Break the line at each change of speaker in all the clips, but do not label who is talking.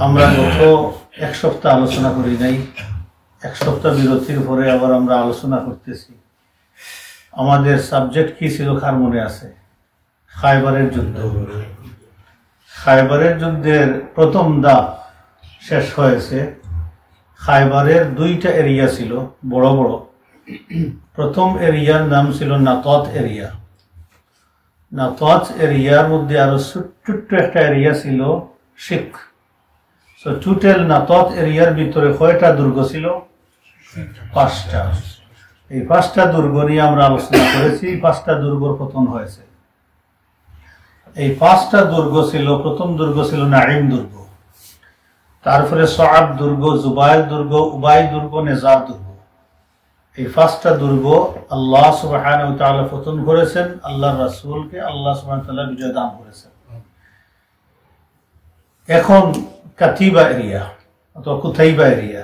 আমরা গত এক সপ্তাহ আলোচনা করি নাই, এক সপ্তাহ বিরতির পরে আবার আমরা আলোচনা করতেছি। আমাদের সাবজেক্ট কি ছিল কার মনে আছে? খায়বারের যুদ্ধ। খায়বারের যুদ্ধের প্রথম ধাপ শেষ হয়েছে। খায়বারের দুইটা এরিয়া ছিল বড় বড়। প্রথম এরিয়ার নাম ছিল নাতত এরিয়া। নাতত এরিয়ার মধ্যে আরো ছোট্ট একটা এরিয়া ছিল শিখ। টোটাল নাতত এরিয়ার ভিতরে কয়টা দুর্গ ছিল? 5টা। এই 5টা দুর্গ নিয়ে আমরা আলোচনা করেছি। 5টা দুর্গর পতন হয়েছে। এই 5টা দুর্গ ছিল, প্রথম দুর্গ ছিল নাঈম দুর্গ, তারপরে সআব দুর্গ, জুবাইর দুর্গ, উবাই দুর্গ, নেজার দুর্গ। এই 5টা দুর্গ আল্লাহ সুবহানাহু ওয়া তাআলা পতন করেছেন। আল্লাহর রাসূলকে আল্লাহ সুবহানাহু ওয়া তাআলা বিজয় দান করেছেন। এখন কাতিবা এরিয়া অথবা কুতাইবা এরিয়া,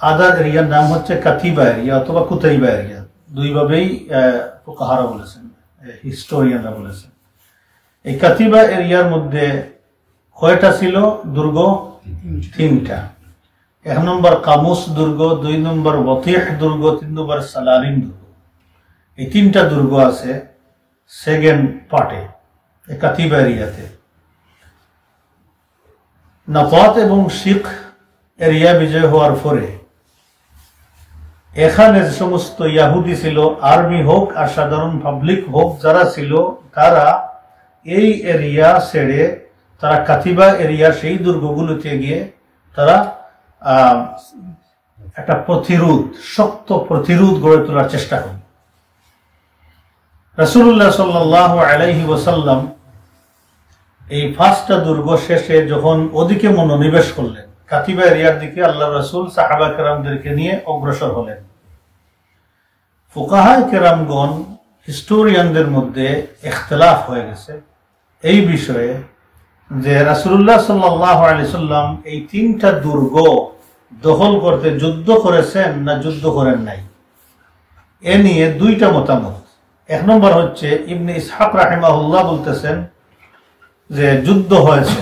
আদার এরিয়ার নাম হচ্ছে কাতিবা এরিয়া অথবা কুতাইবা এরিয়া। দুইভাবেই ফুকাহারা বলেছেন, হিস্টোরিয়ানরা বলেছেন। এই কাতিবা এরিয়ার মধ্যে কয়টা ছিল দুর্গ? 3টা। 1 নম্বর কামুস দুর্গ, 2 নম্বর বতিহ দুর্গ, 3 নম্বর সালারিম দুর্গ। এই 3টা দুর্গ আছে সেকেন্ড পার্টে এই কাতিবা এরিয়াতে। নাতত এবং শিখ এরিয়া বিজয় হওয়ার পরে এখানে যে সমস্ত ইয়াহুদি ছিল, আর্মি হোক আর সাধারণ পাবলিক হোক, যারা ছিল তারা এই এরিয়া ছেড়ে তারা কাতিবা এরিয়া সেই দুর্গগুলোতে গিয়ে তারা একটা প্রতিরোধ, শক্ত প্রতিরোধ গড়ে তোলার চেষ্টা করে। রাসূলুল্লাহ সাল্লাল্লাহু আলাইহি ওয়াসাল্লাম এই 5টা দুর্গ শেষে যখন ওদিকে মনোনিবেশ করলেন, কাতিবা এরিয়ার দিকে আল্লাহ রাসূল সাহাবা কেরামদেরকে নিয়ে অগ্রসর হলেন। ফুকাহায়ে কেরামগণ, হিস্টোরিয়ানদের মধ্যে ইখতিলাফ হয়ে গেছে এই বিষয়ে যে রাসূলুল্লাহ সাল্লাল্লাহু আলাইহি সাল্লাম এই 3টা দুর্গ দখল করতে যুদ্ধ করেছেন না যুদ্ধ করেন নাই। এ নিয়ে 2টা মতামত। 1 নম্বর হচ্ছে ইবনে ইসহাক রাহিমাহুল্লাহ বলতেছেন যে যুদ্ধ হয়েছে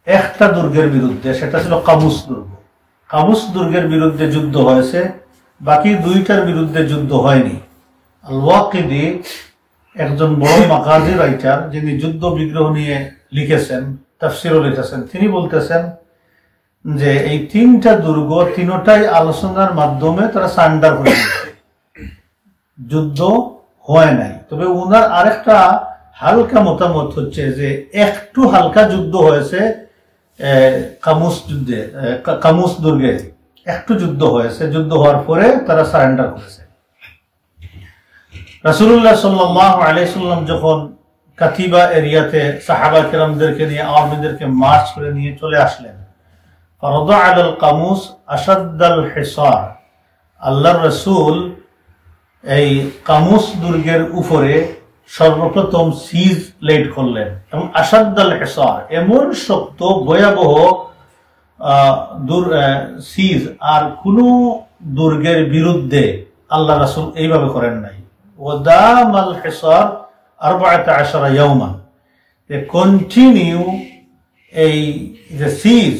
একটা দুর্গের বিরুদ্ধে, সেটা ছিল কামুস দুর্গ। কামুস দুর্গের বিরুদ্ধে যুদ্ধ হয়েছে, বাকি 2টার বিরুদ্ধে যুদ্ধ হয়নি। আল ওয়াকিদি একজন বড় মাকাজি রাইটার, যিনি যুদ্ধ বিগ্রহ নিয়ে লিখেছেন, তাফসিরও লিখেছেন, তিনি বলতেছেন যে এই 3টা দুর্গ 3টাই আলোচনার মাধ্যমে তারা সারেন্ডার করে দিয়েছে, যুদ্ধ হয় নাই। তবে ওনার আরেকটা হালকা মতামত হচ্ছে যে একটু হালকা যুদ্ধ হয়েছে কামুস যুদ্ধে, কামুস দুর্গে একটু যুদ্ধ হয়েছে। যুদ্ধ হওয়ার পরে তারা সারেন্ডার করেছে। রাসূলুল্লাহ সাল্লাল্লাহু আলাইহি সাল্লাম যখন কাতিবা এরিয়াতে সাহাবা কেরামদেরকে নিয়ে, আওয়ামীদেরকে মার্চ করে নিয়ে চলে আসলেন, ফারাদা আলাল কামুস আশাদ্দাল হিসার, আল্লাহর রাসূল এই কামুস দুর্গের উপরে সর্বপ্রথম সিজ লেট করলেন এবং আশাদ্দাল হিসার, এমন শক্ত ভয়াবহ সিজ আর কোন দুর্গের বিরুদ্ধে আল্লাহ রাসূল এইভাবে করেন নাই। ওয়াদামাল হিসার 14 ইয়াওমান, কন্টিনিউ এই যে সিজ,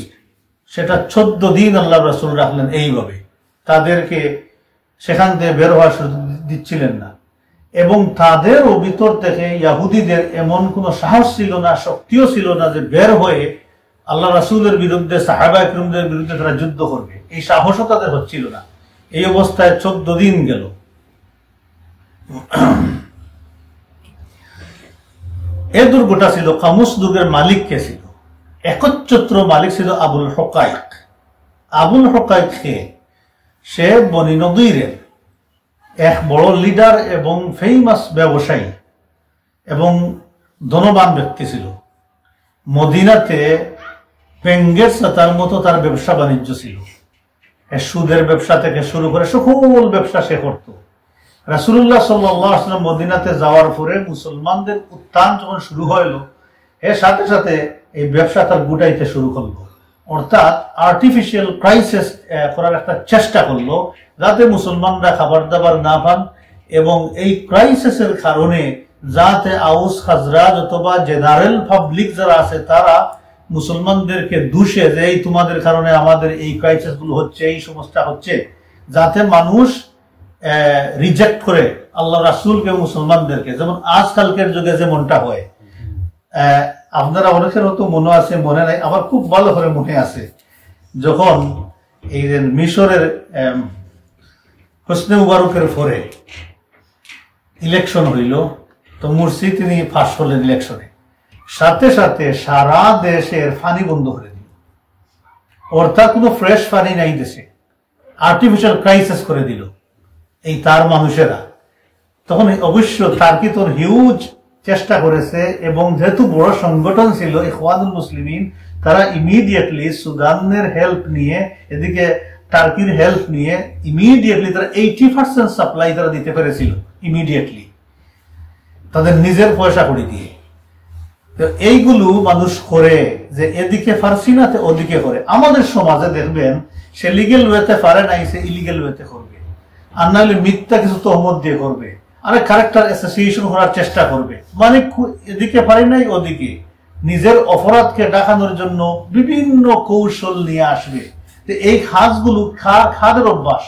সেটা 14 দিন আল্লাহ রাসূল রাখলেন এইভাবে। তাদেরকে সেখান থেকে বের হওয়ার সুযোগ দিচ্ছিলেন না এবং তাদেরও ভিতর থেকে ইয়াহুদিদের এমন কোনো সাহস ছিল না, শক্তিও ছিল না যে বের হয়ে আল্লাহ রাসূলের বিরুদ্ধে, সাহাবা ইকরামদের বিরুদ্ধে তারা যুদ্ধ করবে। এই সাহসও তাদের হচ্ছিল না। এই অবস্থায় 14 দিন গেল। এই দুর্গটা ছিল, কামুস দুর্গের মালিক কে ছিল? একচ্ছত্র মালিক ছিল আবুল হুকাইক। আবুল হুকাইক কে? সে বনি নদীরের এক বড় লিডার এবং ফেমাস ব্যবসায়ী এবং ধনবান ব্যক্তি ছিল। মদিনাতে পেঙ্গের সাতার মতো তার ব্যবসা বাণিজ্য ছিল। সুদের ব্যবসা থেকে শুরু করে সকল ব্যবসা সে করত। রাসূলুল্লাহ সাল্লাল্লাহু আলাইহি ওয়াসাল্লাম মদিনাতে যাওয়ার পরে মুসলমানদের উত্থান যখন শুরু হইল, এর সাথে সাথে এই ব্যবসা তার গুটাইতে শুরু করলো। অর্থাৎ আর্টিফিশিয়াল ক্রাইসিস করার একটা চেষ্টা করলো, যাতে মুসলমানরা খাবার দাবার না পান এবং এই ক্রাইসিসের কারণে যাতে আউস খাজরাজ অথবা জেনারেল পাবলিক যারা আছে তারা মুসলমানদেরকে দুষে যে এই তোমাদের কারণে আমাদের এই ক্রাইসিস গুলো হচ্ছে, এই সমস্যা হচ্ছে, যাতে মানুষ রিজেক্ট করে আল্লাহ রাসূলকে মুসলমানদেরকে, যেমন আজকালকের যুগে যেমনটা হয়। আপনারা অনেকের হয়তো মনে আছে, মনে নাই, আমার খুব ভালো করে মনে আছে, যখন এই যে মিশরের হোসনে মুবারকের পরে ইলেকশন হইল, তো মুরসি তিনি ফার্স্ট হলেন ইলেকশনে, সাথে সাথে সারা দেশের পানি বন্ধ করে দিল, অর্থাৎ কোনো ফ্রেশ পানি নাই দেশে, আর্টিফিশিয়াল ক্রাইসিস করে দিল এই তার মানুষেরা। তখন অবশ্য টার্কি তো হিউজ চেষ্টা করেছে, এবং যেহেতু বড় সংগঠন ছিল ইখওয়ানুল মুসলিমিন, তারা ইমিডিয়েটলি সুদানের হেল্প নিয়ে, এদিকে টার্কির হেল্প নিয়ে ইমিডিয়েটলি তারা 80% সাপ্লাই তারা দিতে পেরেছিল ইমিডিয়েটলি, তাদের নিজের পয়সা করে দিয়ে। তো এইগুলো মানুষ করে যে এদিকে পারছি না ওদিকে করে। আমাদের সমাজে দেখবেন সে লিগেল ওয়েতে পারে নাই, সে ইলিগেল ওয়েতে করবে, আর নাহলে মিথ্যা কিছু তহমত দিয়ে করবে, আরে ক্যারেক্টার অ্যাসোসিয়েশন করার চেষ্টা করবে, মানে এদিকে পারি নাই ওদিকে নিজের অপরাধকে ঢাকানোর জন্য বিভিন্ন কৌশল নিয়ে আসবে। তো এই খাসগুলো খাদের অভ্যাস,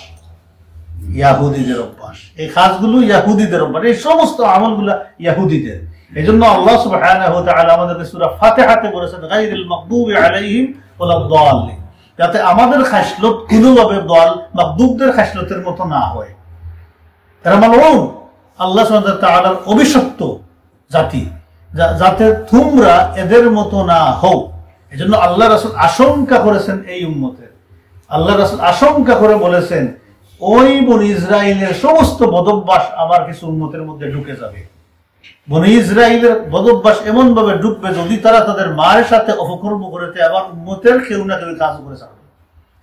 ইয়াহুদিদের অভ্যাস, এই খাসগুলো ইয়াহুদিদের অভ্যাস, এই সমস্ত আমলগুলা ইয়াহুদিদের। এই জন্য আল্লাহ সুবহানাহু ওয়া তাআলা আমাদেরকে সূরা ফাতিহাতে বলেছেন গায়রিল মাগদুবি আলাইহিম ওয়ালাদ দাল্লিন, যাতে আমাদের খাসলত কোনোভাবে দল মাগদুবদের খাসলতের মতো না হয়। এরা মালউন, আল্লাহ সুবহানাহু ওয়া তাআলার অভিশপ্ত জাতি, যাতে তোমরা এদের মতো না হও। এজন্য আল্লাহ রাসূল আশঙ্কা করেছেন এই উম্মতের, আল্লাহ রাসূল আশঙ্কা করে বলেছেন ওই বনি ইসরাইলের সমস্ত বদভ্যাস আমার কিছু উম্মতের মধ্যে ঢুকে যাবে। বনি ইসরাইলের বদভ্যাস এমন ভাবে ঢুকবে যদি তারা তাদের মায়ের সাথে অপকর্ম করেছে, আবার উম্মতের কেউ না কেউ কাজ করে যাবে।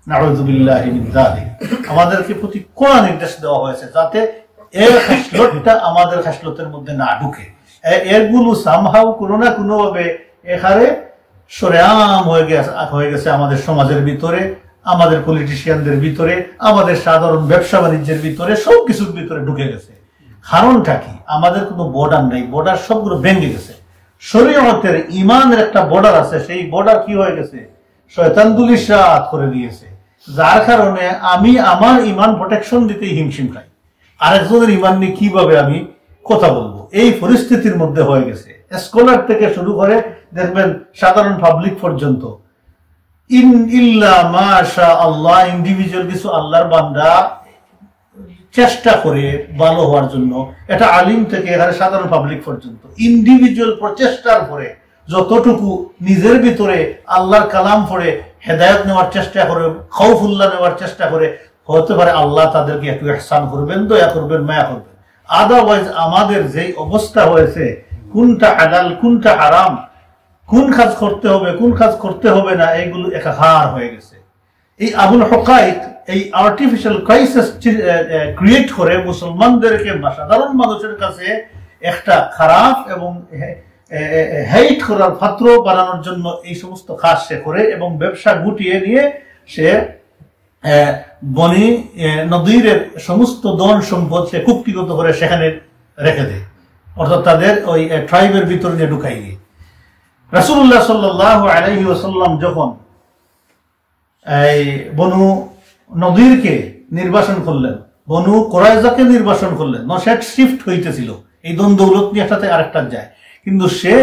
নাউযুবিল্লাহি মিন যালিক। আমাদেরকে প্রতি কোরআন নির্দেশ দেওয়া হয়েছে যাতে এর খাসলতটা আমাদের খাসলতের মধ্যে না ঢুকে। এগুলো সামহাউ কোনো না কোনো ভাবে এখানে সরেআম হয়ে গেছে আমাদের সমাজের ভিতরে, আমাদের পলিটিশিয়ানদের ভিতরে, আমাদের সাধারণ ব্যবসা বাণিজ্যের ভিতরে, সবকিছুর ভিতরে ঢুকে গেছে। কারণটা কি? আমাদের কোনো বর্ডার নাই, বর্ডার সবগুলো ভেঙে গেছে। শরীয়তের ইমানের একটা বর্ডার আছে, সেই বর্ডার কি হয়ে গেছে? শয়তান দুলিশাত করে দিয়েছে, যার কারণে আমি আমার ইমান প্রোটেকশন দিতেই হিমশিম খাই, আরেকজনের ইমান নিয়ে কিভাবে আমি কথা বলবো, এই পরিস্থিতির মধ্যে হয়ে গেছে। স্কলার থেকে শুরু করে দেখবেন সাধারণ পাবলিক পর্যন্ত, ইল্লা মাশা আল্লাহ, ইন্ডিভিজুয়াল কিছু আল্লাহর বান্দা চেষ্টা করে ভালো হওয়ার জন্য, এটা আলিম থেকে এখানে সাধারণ পাবলিক পর্যন্ত ইন্ডিভিজুয়াল প্রচেষ্টার পরে যতটুকু নিজের ভিতরে আল্লাহর কালাম পড়ে হেদায়েত নেওয়ার চেষ্টা করে, খাউফুল্লাহ নেওয়ার চেষ্টা করে, হতে পারে আল্লাহ তাদেরকে একটু ইহসান করবেন, দয়া করবেন, মায়া করবেন। আদারওয়াইজ আমাদের যেই অবস্থা হয়েছে, কোনটা হালাল কোনটা হারাম, কোন কাজ করতে হবে কোন কাজ করতে হবে না, এইগুলো একাকার হয়ে গেছে। এই আবুল হকাইক এই আর্টিফিশিয়াল ক্রাইসিস ক্রিয়েট করে মুসলমানদেরকে সাধারণ মানুষের কাছে একটা খারাপ এবং হেইট করার পাত্র বানানোর জন্য এই সমস্ত কাজ সে করে, এবং ব্যবসা গুটিয়ে নিয়ে সে বনি নদীরের সমস্ত ধন সম্পদ সে কুক্ষিগত করে সেখানে রেখে দেয়, অর্থাৎ তাদের ওই ট্রাইবের ভিতরে নিয়ে ঢুকাই দিয়ে। রাসূলুল্লাহ সাল্লাল্লাহু আলাইহি ওয়াসাল্লাম যখন এই বনু নদীরকে নির্বাসন করলেন, বনু কুরাইজাকে নির্বাসন করলেন, নসেট শিফট হইতেছিল এই দন দৌলত নিয়ে একটাতে আরেকটা যায়, কিন্তু সে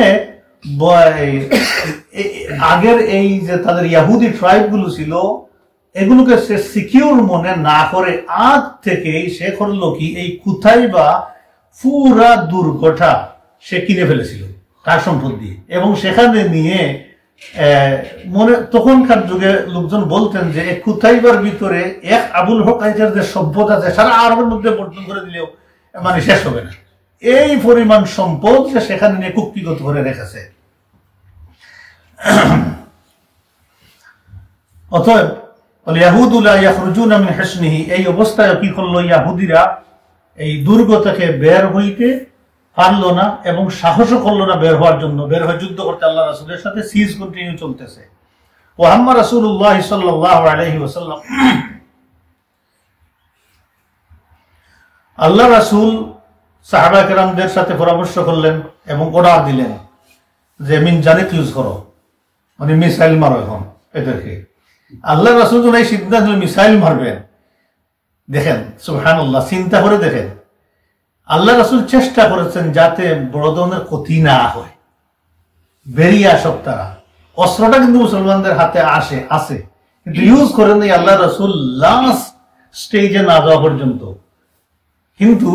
আগের এই যে তাদের ইয়াহুদি ট্রাইব গুলো ছিল এগুলোকে সে সিকিউর মনে না করে আগ থেকেই সে করলো কি, এই কুথাইবা পুরা দুর্গটা সে কিনে ফেলেছিল তার সম্পদ দিয়ে, এবং সেখানে নিয়ে মনে তখনকার যুগে লোকজন বলতেন যে কুথাইবার ভিতরে এক আবুল হকাইকের যে সভ্যতা আছে সারা আরবের মধ্যে বর্জন করে দিলেও মানে শেষ হবে না, এই পরিমাণ সম্পদ সে সেখানে নিয়ে কুক্ষিগত করে রেখেছে। অতএব এই অবস্থায় কি করলো, ইয়াহুদিরা এই দুর্গ থেকে বের হইতে পারলো না এবং সাহসও করলো না বের হওয়ার জন্য, বের হয়ে যুদ্ধ করতে আল্লাহ রাসূলের সাথে। সিজ কন্টিনিউ চলতেছে। ওয়াহাম্মা রাসূলুল্লাহ সাল্লাল্লাহু আলাইহি ওয়াসাল্লাম, আল্লাহ রাসূল সাহাবায়ে কেরামদের সাথে পরামর্শ করলেন এবং অর্ডার দিলেন যে মিনজানিক ইউজ করো, মানে মিসাইল মারো এখন এদেরকে। আল্লাহ রাসূল যখন এই সিদ্ধান্ত মিসাইল মারবেন, দেখেন সুবহানাল্লাহ, চিন্তা করে দেখেন, আল্লাহ রাসূল চেষ্টা করেছেন যাতে বড় ধরনের ক্ষতি না হয়, বেরিয়ে আসক তারা। অস্ত্রটা কিন্তু মুসলমানদের হাতে আছে, কিন্তু ইউজ করেন এই আল্লাহ রাসূল লাস্ট স্টেজে না যাওয়া পর্যন্ত। কিন্তু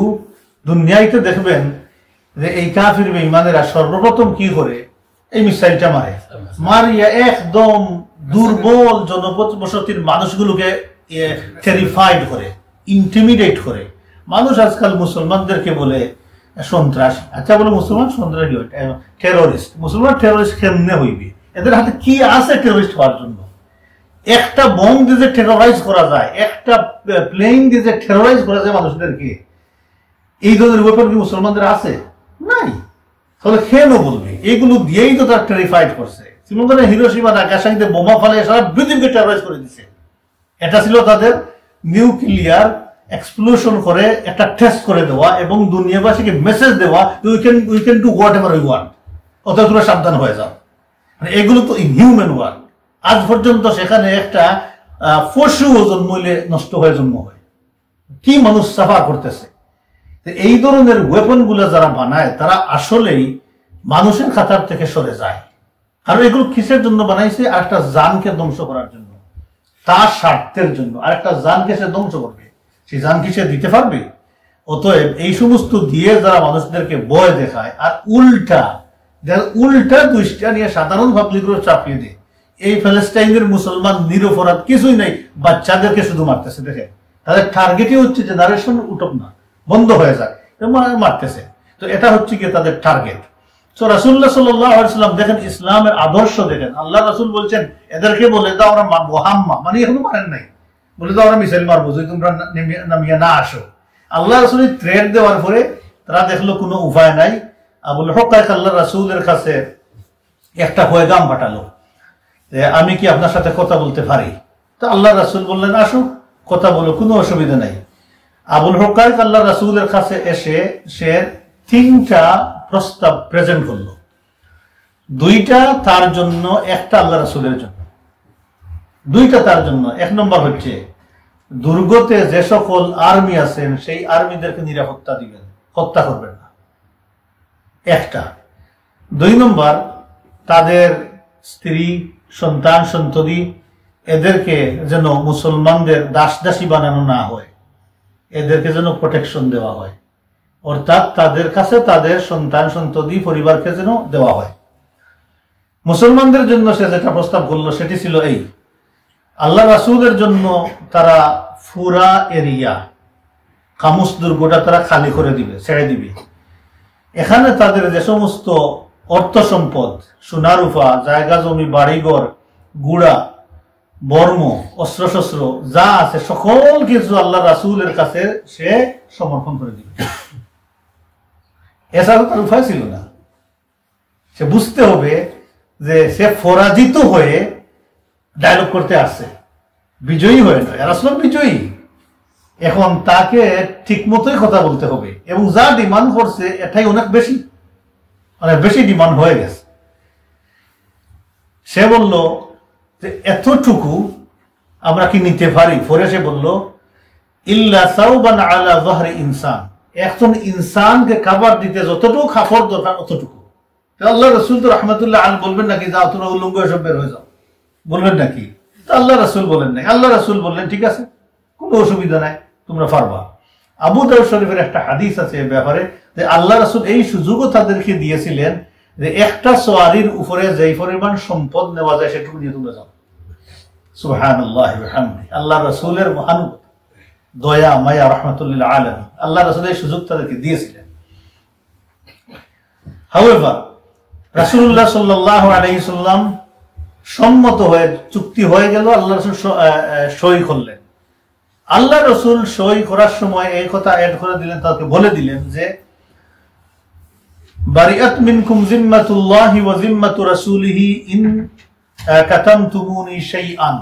দুনিয়াতে দেখবেন যে এই কাফির বেঈমানেরা সর্বপ্রথম কি করে, এই মিসাইলটা মারিয়া একদম দুর্বল জনবসতির মানুষগুলোকে টেরিফাইড করে, ইন্টিমিডেট করে। মানুষ আজকাল মুসলমানদেরকে বলে সন্ত্রাস, আচ্ছা বলে মুসলমান সন্ত্রাসী, টেরোরিস্ট। মুসলমান টেরোরিস্ট কেমনে হইবে? এদের হাতে কি আছে টেরোরিস্ট হওয়ার জন্য? একটা বম দিয়ে যে টেরোরাইজ করা যায়, একটা প্লেন দিয়ে যে টেরোরাইজ করা যায় মানুষদেরকে, এই ধরনের ওয়েপন কি মুসলমানদের আছে? নাই। তাহলে কেন বলবে? এইগুলো দিয়েই তো তারা টেরিফাইড করছে। হিরোশিমা নাগাসাকিতে বোমা ফেলে সারা পৃথিবীকে টেরোরাইজ করে দিচ্ছে। এটা ছিল তাদের নিউক্লিয়ার এক্সপ্লোশন করে একটা টেস্ট করে দেওয়া এবং দুনিয়াবাসীকে মেসেজ দেওয়া, we can do what ever we want, অতএব তোমরা সাবধান হয়ে যাও। মানে এগুলো তো ইনহিউম্যান ওয়ার্ক। আজ পর্যন্ত সেখানে একটা পশু জন্মইলে নষ্ট হয়ে জন্ম হয়, কি মানুষ সাফার করতেছে। এই ধরনের ওয়েপন গুলো যারা বানায় তারা আসলেই মানুষের খাতার থেকে সরে যায়। আর এগুলো কিসের জন্য বানাইছে? আর একটা জানকে ধ্বংস করার জন্য, তার স্বার্থের জন্য। আর একটা জানকে সে ধ্বংস করবে, সেই জান কি সে দিতে পারবে? অতএব এই সমস্ত দিয়ে যারা মানুষদেরকে ভয় দেখায় আর উল্টা দুষ্টা নিয়ে সাধারণ পাবলিকগুলো চাপিয়ে দেয়। এই প্যালেস্টাইনের মুসলমান নিরপরাধ কিছুই নাই, বাচ্চাদেরকে শুধু মারতেছে। দেখে তাদের টার্গেটই হচ্ছে জেনারেশন উঠক না, বন্ধ হয়ে যায়, মারতেছে। তো এটা হচ্ছে কি তাদের টার্গেট। তো রাসূলুল্লাহ সাল্লাল্লাহু আলাইহি ওয়াসাল্লাম দেখেন, ইসলামের আদর্শ দেখেন। আল্লাহ রাসূল বলছেন এদেরকে বলে দাও ওরা মারবো, হাম্মা মানে এখনো মারেন নাই, বলে দাও ওরা মিসাইল মারবো যদি তোমরা নামিয়ে না আসো। আল্লাহ রাসূল থ্রেট দেওয়ার পরে তারা দেখলো কোনো উপায় নাই। আবুল হকাক আল্লাহ রাসূলের কাছে একটা পয়গাম পাঠালো যে আমি কি আপনার সাথে কথা বলতে পারি? তো আল্লাহ রাসূল বললেন আসো, কথা বলো, কোনো অসুবিধা নাই। আবুল হকাক আল্লাহ রাসূলের কাছে এসে সে 3টা প্রস্তাব প্রেজেন্ট করলো, 2টা তার জন্য, একটা আল্লাহ রাসূলের জন্য। 2টা তার জন্য। 1 নম্বর হচ্ছে দুর্গতে যে সকল আর্মি আছেন সেই আর্মিদেরকে নিরাপত্তা দিবেন, হত্যা করবেন না, একটা। 2 নম্বর তাদের স্ত্রী, সন্তান, সন্ততি এদেরকে যেন মুসলমানদের দাসী বানানো না হয়, এদেরকে যেন প্রোটেকশন দেওয়া হয়, অর্থাৎ তাদের কাছে তাদের সন্তান, সন্ততি, পরিবারকে যেন দেওয়া হয়। মুসলমানদের জন্য সে যেটা প্রস্তাব করলো সেটি ছিল এই, আল্লাহ রাসূলের জন্য তারা পুরা এরিয়া কামুস দুর্গটা তারা খালি করে দিবে, ছেড়ে দিবে। এখানে তাদের যে সমস্ত অর্থ সম্পদ, সোনারূপা, জায়গা জমি, বাড়িঘর, গুড়া, বর্ম, অস্ত্রশস্ত্র যা আছে সকল কিছু আল্লাহ রাসূলের কাছে সে সমর্পণ করে দিবে। এছাড়া তার উপায় ছিল না। সে বুঝতে হবে যে সে পরাজিত হয়ে ডায়লগ করতে আসছে, বিজয়ী হয়ে নয়। রাসূল বিজয়ী, এখন তাকে ঠিক মতোই কথা বলতে হবে এবং যা ডিমান্ড করছে এটাই অনেক বেশি ডিমান্ড হয়ে গেছে। সে বলল যে এতটুকু আমরা কি নিতে পারি? পরে সে বলল ইল্লা সাউবান আলা যাহরি ইনসান, একজন ইনসানকে খাবার দিতে যতটুকু খাবার দরকার অতটুকু। আল্লাহ রাসূল তো রাহমাতুল্লাহ আলাইহি বলবেন নাকি যাও তোমরা উলঙ্গ সব বের হয়ে যাও, বলবেন নাকি? তো আল্লাহ রাসূল বলেন নাই। আল্লাহ রাসূল বললেন ঠিক আছে, কোনো অসুবিধা নাই, তোমরা পারবা। আবু দাউদ শরীফের একটা হাদিস আছে এ ব্যাপারে যে আল্লাহ রাসূল এই সুযোগও তাদেরকে দিয়েছিলেন যে একটা সওয়ারির উপরে যেই পরিমাণ সম্পদ নেওয়া যায় সেটুকু নিয়ে তোমরা যাও। সুবহানাল্লাহি ওয়া বিহামদিহি। আল্লাহ রাসূলের মহান দয়া, মায়া, রাহমাতুল লিল আলামিন, আল্লাহ রাসূল এই সুযোগ তাদেরকে দিয়েছিলেন। হাউএভার রাসূলুল্লাহ সাল্লাল্লাহু আলাইহি ওয়াসাল্লাম সম্মত হয়ে চুক্তি হয়ে গেল, আল্লাহ রাসূল সই করলেন। আল্লাহ রাসূল সই করার সময় এই কথা অ্যাড করে দিলেন, তাকে বলে দিলেন যে বারিআত মিনকুম জিম্মাতুল্লাহি ওয়া জিম্মাতু রাসূলিহি ইন কাতামতুমুনি শাইআন,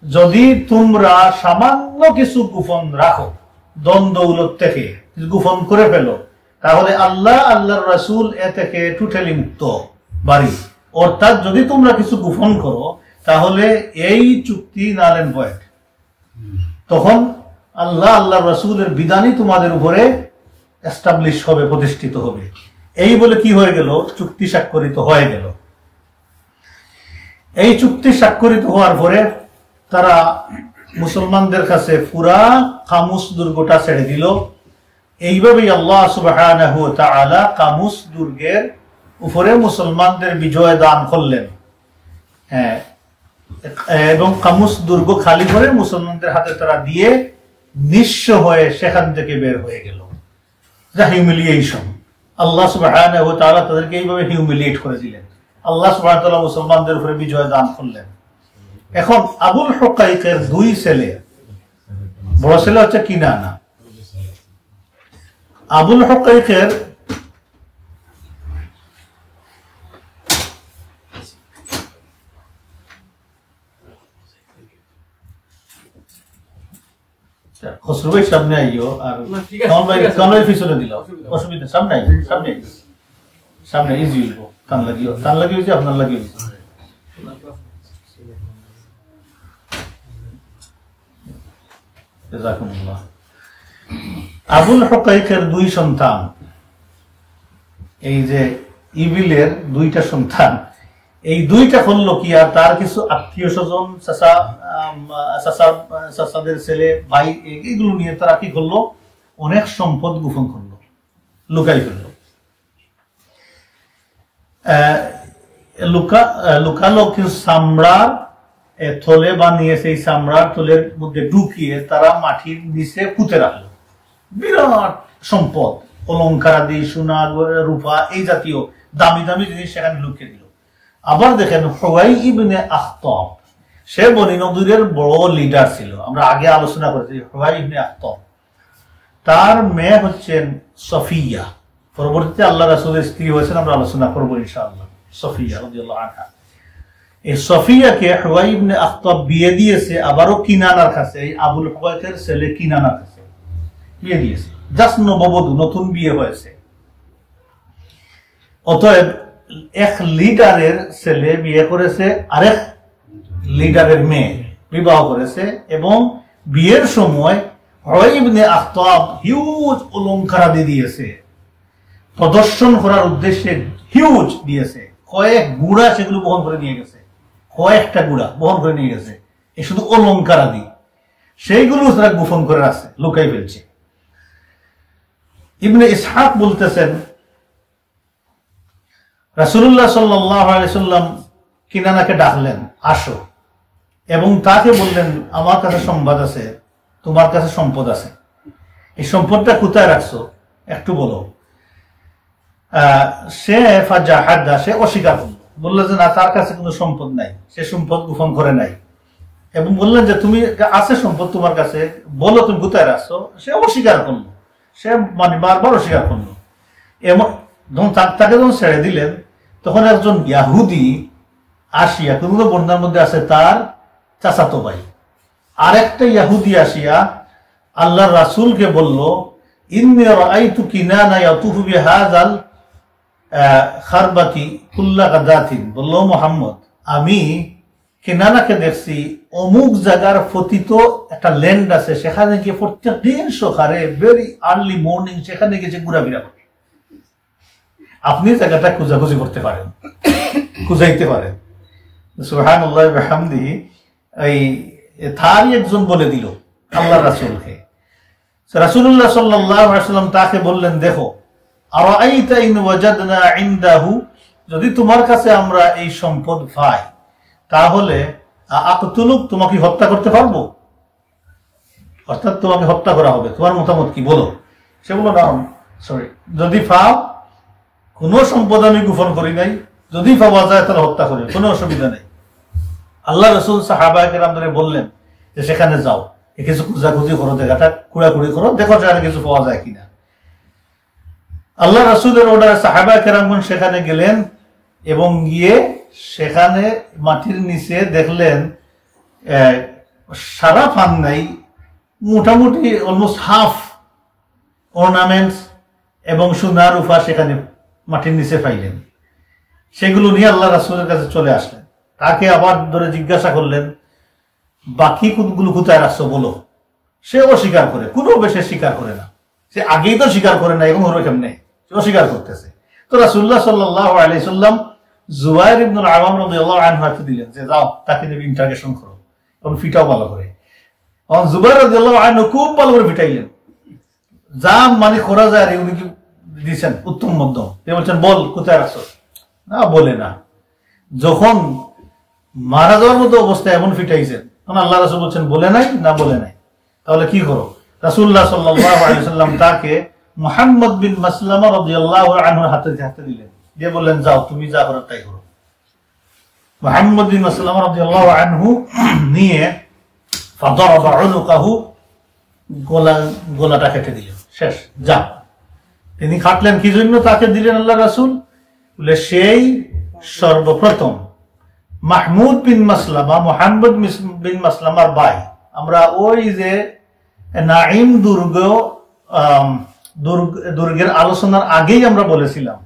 যদি তোমরা সামান্য কিছু গোপন রাখো, দন দৌলত থেকে গোপন করে ফেলো, তাহলে আল্লাহ আল্লাহর রাসূল এ থেকে টোটালি মুক্ত বাড়ি। অর্থাৎ যদি তোমরা কিছু গোপন করো তাহলে এই চুক্তি নাল এন্ড ভয়েড, তখন আল্লাহ আল্লাহর রাসূলের বিধানই তোমাদের উপরে এস্টাবলিশ হবে, প্রতিষ্ঠিত হবে। এই বলে কি হয়ে গেল, চুক্তি স্বাক্ষরিত হয়ে গেল। এই চুক্তি স্বাক্ষরিত হওয়ার পরে তারা মুসলমানদের কাছে পুরা কামুস দুর্গটা ছেড়ে দিল। এইভাবেই আল্লাহ সুবহানাহু ওয়া তাআলা কামুস দুর্গের উপরে মুসলমানদের বিজয় দান করলেন। হ্যাঁ, এবং কামুস দুর্গ খালি করে মুসলমানদের হাতে তারা দিয়ে নিঃস্ব হয়ে সেখান থেকে বের হয়ে গেল। হিউমিলিয়েশন, আল্লাহ সুবহানাহু ওয়া তাআলা তাদেরকে এইভাবে হিউমিলিয়েট করে দিলেন। আল্লাহ সুবহানাহু ওয়া তাআলা মুসলমানদের উপরে বিজয় দান করলেন। এখন আবুল হুকাইকের দুই ছেলে, বড় ছেলে হচ্ছে কিনানা। আবুল হুকাইকের খসরু ভাই সামনে আইও, আর কান ভাই পিছনে দিল, অসুবিধা সামনে আইও, সামনে সামনে ইজি হইব। কান লাগিও যে আপনার লাগিও। জাযাকুমুল্লাহ। আবুল হুকাইকের দুই সন্তান, এই যে ইবিলের দুইটা সন্তান, এই দুইটা করলো কি, আর তার কিছু আত্মীয় স্বজন, চাচাদের ছেলে, ভাই, এগুলো নিয়ে তারা কি করলো, অনেক সম্পদ গোপন করলো, লুকাই ফেললো। লুকালো কিছু চামড়ার থলে বানিয়ে সেই চামড়ার থলের মধ্যে ঢুকিয়ে তারা মাটির নিচে পুঁতে রাখলো। বিরাট সম্পদ, অলঙ্কারাদি, সোনা রূপা, এই জাতীয় দামি দামি জিনিস সেখানে লুকিয়ে দিল। আবার দেখেন হুয়াই ইবনে আখতাব, সে বনি নদীরের বড় লিডার ছিল, আমরা আগে আলোচনা করেছি। হুয়াই ইবনে আখতাব, তার মেয়ে হচ্ছেন সফিয়া, পরবর্তীতে আল্লাহ রাসূলের স্ত্রী হয়েছেন, আমরা আলোচনা করবো ইনশাআল্লাহ। সফিয়া রাদিয়াল্লাহু আনহা, এই সফিয়াকে হুয়াই ইবনে আখতাব বিয়ে দিয়েছে আবারও কিনানার কাছে, এই আবুল হুকাইকের ছেলে কিনানার কাছে বিয়ে দিয়েছে। জাস্ট নববধূ, নতুন বিয়ে হয়েছে। অতএব এক লিডারের ছেলে বিয়ে করেছে আরেক লিডারের মেয়ে, বিবাহ করেছে, এবং বিয়ের সময় হুয়াই ইবনে আখতাব হিউজ অলঙ্কারাদি দিয়েছে, প্রদর্শন করার উদ্দেশ্যে হিউজ দিয়েছে। কয়েক গুড়া সেগুলো বহন করে নিয়ে গেছে, কয়েকটা গুড়া বহন করে নিয়ে গেছে, এই শুধু অলঙ্কারাদি, সেইগুলো তারা গোপন করে আছে, লুকাই ফেলছে। ইবনে ইসহাক বলতেছেন রাসূলুল্লাহ সাল্লাল্লাহু আলাইহি সাল্লাম কিনানাকে ডাকলেন, আসো, এবং তাকে বললেন, আমার কাছে সংবাদ আছে, তোমার কাছে সম্পদ আছে, এই সম্পদটা কোথায় রাখছো একটু বলো। সে ফাজাহাদা, সে অস্বীকার করল, বললো যে না, তার কাছে কোনো সম্পদ নাই, সে সম্পদ গোপন করে নাই। এবং বললেন যে তুমি আছে সম্পদ তোমার কাছে, বলো তুমি কোথায় রাখছো। সে অস্বীকার করলো, সে মানে বারবার অস্বীকার করলো। এবং তাকে যখন ছেড়ে দিলেন, তখন একজন ইয়াহুদি আসিয়া, কোনো বর্ণনার মধ্যে আছে তার চাচাতো ভাই, আরেকটা ইয়াহুদি আসিয়া আল্লাহর রাসূলকে বলল, ইন্নী রাআইতু কিনানা ইয়াতুফু বিহাযাল খারবাতি কুল্লা গাদাতিন, বলল মুহাম্মদ, আমি কিনানাকে দেখছি অমুক জায়গার পতিত একটা ল্যান্ড আছে, সেখানে গিয়ে প্রত্যেক দিন সকালে ভেরি আর্লি মর্নিং সেখানে গিয়ে ঘোরাফেরা করে। আপনি জায়গাটা খোঁজাখুঁজি করতে পারেন, খুঁজাইতে পারেন। সুবহানাল্লাহ ওয়া বিহামদিহি, এই তারই একজন বলে দিল আল্লাহর রাসূলকে। রাসূলুল্লাহ সাল্লাল্লাহু আলাইহি ওয়াসাল্লাম তাকে বললেন, দেখো, আরাআইতা ইন ওয়াজাদনা ইনদাহু, যদি তোমার কাছে আমরা এই সম্পদ পাই, তাহলে আকতুলুক, তোমাকে হত্যা করতে পারবো, অর্থাৎ তোমাকে হত্যা করা হবে, তোমার মতামত কি বলো। সে বলল, না সরি, যদি পাও, কোনো সম্পদ আমি গোপন করি নাই, যদি পাওয়া যায় তাহলে হত্যা করি, কোনো অসুবিধা নেই। আল্লাহ রাসূল সাহাবায়ে কেরামদের বললেন যে সেখানে যাও, কিছু খোঁজাখুঁজি করো, জায়গাটা কুড়াকুড়ি করো, দেখো সেখানে কিছু পাওয়া যায় কিনা। আল্লাহ রাসূলের অর্ডারে সাহাবায়ে কেরামগণ সেখানে গেলেন, এবং গিয়ে সেখানে মাটির নিচে দেখলেন সারা ফান নাই, মোটামুটি অলমোস্ট হাফ অর্নামেন্টস এবং সোনা রূপা সেখানে মাটির নিচে পাইলেন। সেগুলো নিয়ে আল্লাহ রাসূলের কাছে চলে আসলেন। তাকে আবার ধরে জিজ্ঞাসা করলেন, বাকি কোনগুলো কোথায় রাখছো বলো। সে অস্বীকার করে, কোনো বেশে স্বীকার করে না। সে আগেই তো স্বীকার করে না, এখন ওর কেমনে সে অস্বীকার করতেছে। তো রাসূলুল্লাহ সাল্লাল্লাহু আলাইহি সাল্লাম জুবাইর ইবনুল আওয়াম রাদিয়াল্লাহু আনহু হাতে দিলেন যে যাও তাকে নিয়ে ইন্টারোগেশন করো এবং ফিটাও ভালো করে। জুবাইর রাদিয়াল্লাহু আনহু খুব ভালো করে ফিটাইলেন, যা মানে করা যায় আর উনি কি দিয়েছেন উত্তম মধ্যম। তিনি বলছেন বল কোথায় রাখছো, না বলে না। যখন মারা যাওয়ার মতো অবস্থা এমন ফিটাইছেন, তখন আল্লাহ রাসূল বলছেন বলে নাই, না বলে নাই, তাহলে কি করো। রাসূলুল্লাহ সাল্লাল্লাহু আলাইহি সাল্লাম তাকে মুহাম্মদ বিন মাসলামা রাদিয়াল্লাহু আনহুর হাতে দিলেন, দিয়ে বললেন যাও তুমি যা করো তাই করো। মুহাম্মদ বিন মাসলামা রাদিয়াল্লাহু আনহু নিয়ে ফাদারাবা উনুকাহু, গলাটা কেটে দিলেন, শেষ যা। তিনি কাটলেন কি জন্য তাকে দিলেন আল্লাহ রাসূল, বলে সেই সর্বপ্রথম মাহমুদ বিন মাসলামা, মুহাম্মদ বিন মাসলামার ভাই। আমরা ওই যে নাঈম দুর্গের আলোচনার আগেই আমরা বলেছিলাম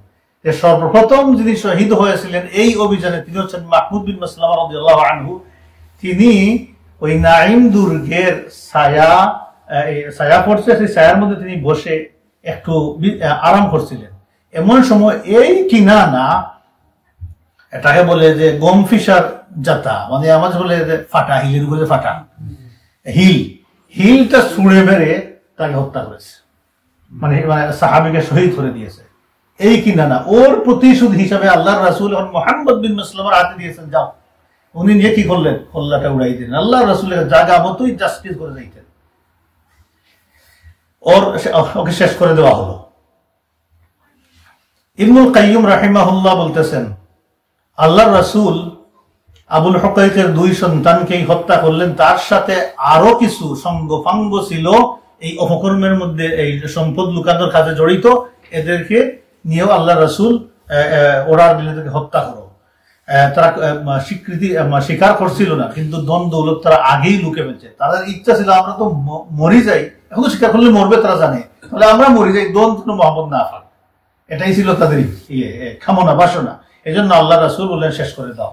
যে সর্বপ্রথম যিনি শহীদ হয়েছিলেন এই অভিযানে তিনি হচ্ছেন মাহমুদ বিন মাসলামা রাদিয়াল্লাহু আনহু। তিনি ওই নাঈম দুর্গের ছায়া পড়ছে, সেই ছায়ার মধ্যে তিনি বসে একটু আরাম করছিলেন। এমন সময় এই কিনানা, এটাকে বলে যে গম ফিসার জাতা, মানে আমার বলে যে ফাটা, হিলের উপরে ফাটা হিলটা ছুঁড়ে মেরে তাকে হত্যা করেছে, মানে সাহাবীকে শহীদ করে দিয়েছে। এই কিনানা ওর প্রতিশোধ হিসাবে আল্লাহর রাসূল মুহাম্মদ বিন মাসলামার হাতে দিয়েছেন, যাও। উনি নিয়ে কি করলেন, কল্লাটা উড়াই দিলেন। আল্লাহর রাসূলের জায়গা মতোই জাস্টিস করে যাইতেন, ওকে শেষ করে দেওয়া হলো। ইবনুল কাইয়্যিম রাহিমাহুল্লাহ বলতেছেন, আল্লাহর রাসূল আবুল হুকাইকের দুই সন্তানকেই হত্যা করলেন, তার সাথে আরো কিছু সঙ্গপাঙ্গ ছিল এই অপকর্মের মধ্যে, এই সম্পদ লুকানোর কাজে জড়িত। এদেরকে নিয়েও আল্লাহ রাসূল ওরার বিলেদেরকে হত্যা করো। তারা স্বীকার করছিল না, কিন্তু দন দৌলত তারা আগেই লুকে ফেলছে। তাদের ইচ্ছা ছিল আমরা তো মরি যাই, এখন স্বীকার করলে মরবে তারা জানে, তাহলে আমরা মরি যাই, দন মোহাম্মদ না পাক। এটাই ছিল তাদের কামনা বাসনা। এই জন্য আল্লাহ রাসূল বললেন শেষ করে দাও।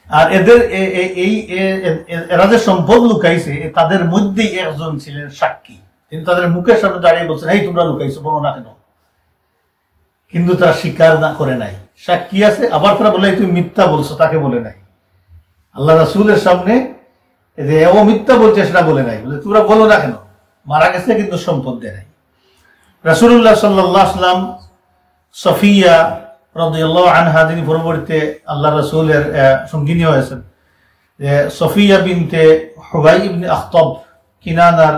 আর এরা যে সম্পদ লুকাইছে তাদের মধ্যেই একজন ছিলেন সাক্ষী। তিনি তাদের মুখের সামনে দাঁড়িয়ে বলছেন, এই তোমরা লুকাইছো, বলো না কেন। কিন্তু তারা স্বীকার না করে নাই, সাক্ষী আছে। আবার তারা বলে তুমি মিথ্যা বলছো, তাকে বলে নাই। আল্লাহ রাসূলের সামনে যে ও মিথ্যা বলছে সেটা বলে নাই, বলে তোমরা বলো না কেন। মারা গেছে কিন্তু সম্পদ দেয় নাই। রাসূলুল্লাহ সাল্লাল্লাহু আলাইহি ওয়াসাল্লাম সফিয়া রাদিয়াল্লাহু আনহা, যিনি পরবর্তীতে আল্লাহ রাসূলের সঙ্গিনী হয়েছেন, যে সফিয়া বিনতে হুবাই ইবনে আখতাব, কিনানার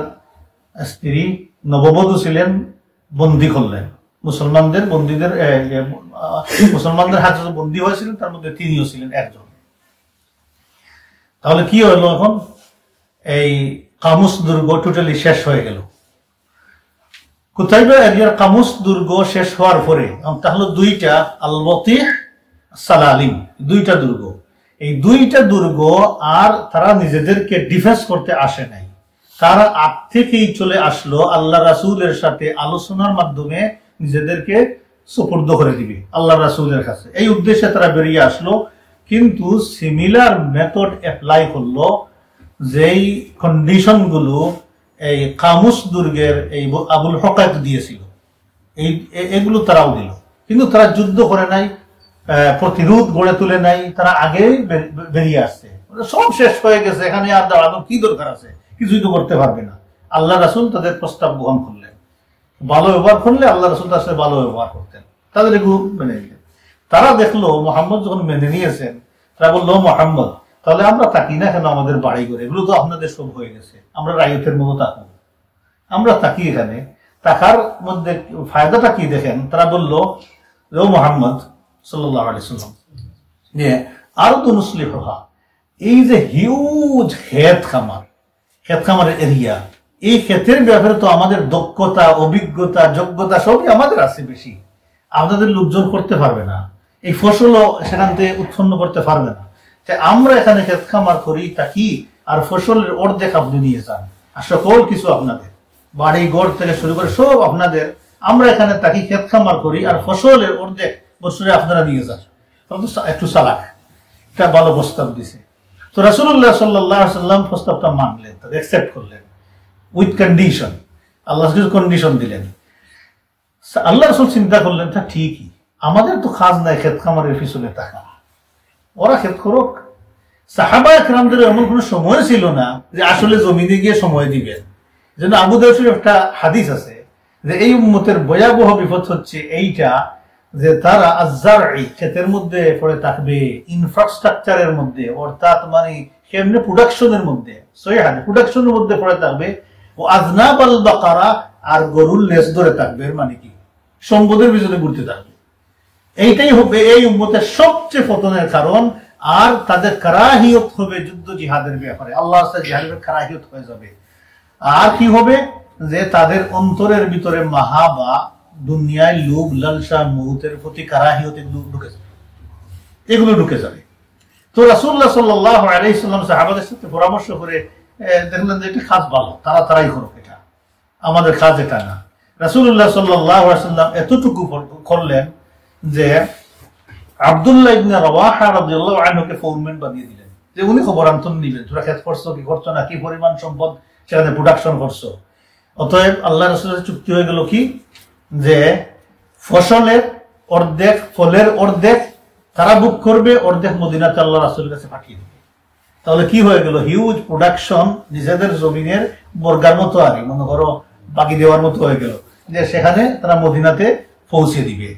স্ত্রী, নববধূ ছিলেন, বন্দী করলেন। মুসলমানদের হাতে বন্দী হয়েছিলেন, তার মধ্যে তিনিও ছিলেন একজন। তাহলে কি হলো, এখন এই কামুস দুর্গ টোটালি শেষ হয়ে গেল। কুতাইবা এরিয়ার কামুস দুর্গ শেষ হওয়ার পরে তাহলে দুইটা আল-বতিহ, সালালিম, দুইটা দুর্গ। এই দুইটা দুর্গ আর তারা নিজেদেরকে ডিফেন্স করতে আসে নাই, তারা আগ থেকেই চলে আসলো আল্লাহ রাসূলের সাথে আলোচনার মাধ্যমে নিজেদেরকে সুপর্দ করে দিবে আল্লাহ রাসূলের কাছে। এই উদ্দেশ্যে তারা বেরিয়ে আসলো। কিন্তু সিমিলার মেথড অ্যাপ্লাই করলো, যেই কন্ডিশন গুলো এই কামুস দুর্গের এই আবুল হুকাইক দিয়েছিল, এগুলো তারাও দিল। কিন্তু তারা যুদ্ধ করে নাই, প্রতিরোধ গড়ে তুলে নাই, তারা আগে বেরিয়ে আসছে। সব শেষ হয়ে গেছে, এখানে আর দাঁড়ানো কি দরকার আছে, কিছুই তো করতে পারবে না। আল্লাহ রাসূল তাদের প্রস্তাব গ্রহণ করলেন, ভালো ব্যবহার করলে আল্লাহ রাসূল তার সাথে ভালো ব্যবহার করতেন, তাদের এগুলো মেনে নিলেন। তারা দেখলো মোহাম্মদ যখন মেনে নিয়েছেন, তারা বললো মোহাম্মদ তাহলে আমরা থাকি না কেন আমাদের বাড়ি ঘরে, এগুলো তো আপনাদের সব হয়ে গেছে, আমরা রাইতের মতো থাকুন, আমরা থাকি এখানে। থাকার মধ্যে ফায়দাটা কি দেখেন, তারা বললো ও মোহাম্মদ সাল্লাল্লাহু আলাইহি ওয়াসাল্লাম, যে আরদু নুসলিহুহা, এই যে হিউজ ক্ষেত খামারের এরিয়া, এই ক্ষেতের ব্যাপারে তো আমাদের দক্ষতা, অভিজ্ঞতা, যোগ্যতা সবই আমাদের আছে বেশি, আপনাদের লোকজন করতে পারবে না, এই ফসলও সেখান থেকে উৎপন্ন করতে পারবে না। আমরা এখানে ক্ষেত খামার করি থাকি, আর ফসলের অর্ধেক আপনি নিয়ে যান, আর সকল কিছু আপনাদের। বাড়ি ঘর থেকে শুরু করে সব আপনাদের, আমরা এখানে তাকে ক্ষেত খামার করি, আর ফসলের অর্ধেক বছরে আপনারা নিয়ে যান। একটু চালাক, একটা ভালো প্রস্তাব দিছে। তো রাসূলুল্লাহ সাল্লাল্লাহু আলাইহি ওয়াসাল্লাম প্রস্তাবটা মানলেন, তাকে অ্যাকসেপ্ট করলেন উইথ কন্ডিশন। আল্লাহ কিছু কন্ডিশন দিলেন। আল্লাহ রাসূল চিন্তা করলেন, তা ঠিকই, আমাদের তো কাজ নাই ক্ষেত খামারের পিছনে টাকা, ওরা ক্ষেত করুক। সাহাবা একরামদের এমন কোনো সময় ছিল না যে আসলে জমিনে গিয়ে সময় দিবেন। যেন আবু দাউদের একটা হাদিস আছে যে এই উম্মতের ভয়াবহ বিপদ হচ্ছে এইটা, যে তারা আযজারঈ ক্ষেতের মধ্যে পড়ে থাকবে, ইনফ্রাস্ট্রাকচারের মধ্যে, অর্থাৎ মানে কেমনে প্রোডাকশনের মধ্যে, প্রোডাকশনের মধ্যে পড়ে থাকবে, ও আযনাব আল বাকারা, আর গরুর লেজ ধরে থাকবে, মানে কি সম্পদের পিছনে ঘুরতে থাকবে। এইটাই হবে এই উম্মতের সবচেয়ে পতনের কারণ। আর তাদের কারাহিয়ত হবে যুদ্ধ জিহাদের ব্যাপারে, আল্লাহর সাথে জিহাদের কারাহিয়ত হয়ে যাবে। আর কি হবে, যে তাদের অন্তরের ভিতরে মাহাবা, দুনিয়ায় লোভ লালসা, মৌতের প্রতি কারাহিয়ত এগুলো ঢুকে যাবে। তো রাসূলুল্লাহ সাল্লাল্লাহু আলাইহি ওয়াসাল্লাম সাহাবাদের সাথে পরামর্শ করে দেখলেন যে এটা কাজ ভালো, তাড়াতাড়ি করুক, এটা আমাদের কাজ এটা না। রাসূলুল্লাহ সাল্লাল্লাহু আলাইহি ওয়াসাল্লাম এতটুকু করলেন যে আব্দুল্লাহ ইবনে রাওয়াহা রাদিয়াল্লাহু আনহুকে ফোরম্যান বানিয়ে দিলেন, যে উনি খবর আন্তন নিবেন, তোরা ক্ষেত করছো কি করছো না, কি পরিমাণ সম্পদ সেখানে প্রোডাকশন করছো। অতএব আল্লাহ রাসূলের চুক্তি হয়ে গেল কি, যে ফসলের অর্ধেক, ফলের অর্ধেক তারা বুক করবে, অর্ধেক মদিনাতে আল্লাহ রাসূলের কাছে পাঠিয়ে দেবে। তাহলে কি হয়ে গেল, হিউজ প্রোডাকশন নিজেদের জমিনের বর্গার মতো, আর মনে করো বাকি দেওয়ার মতো হয়ে গেল, যে সেখানে তারা মদিনাতে পৌঁছে দিবে।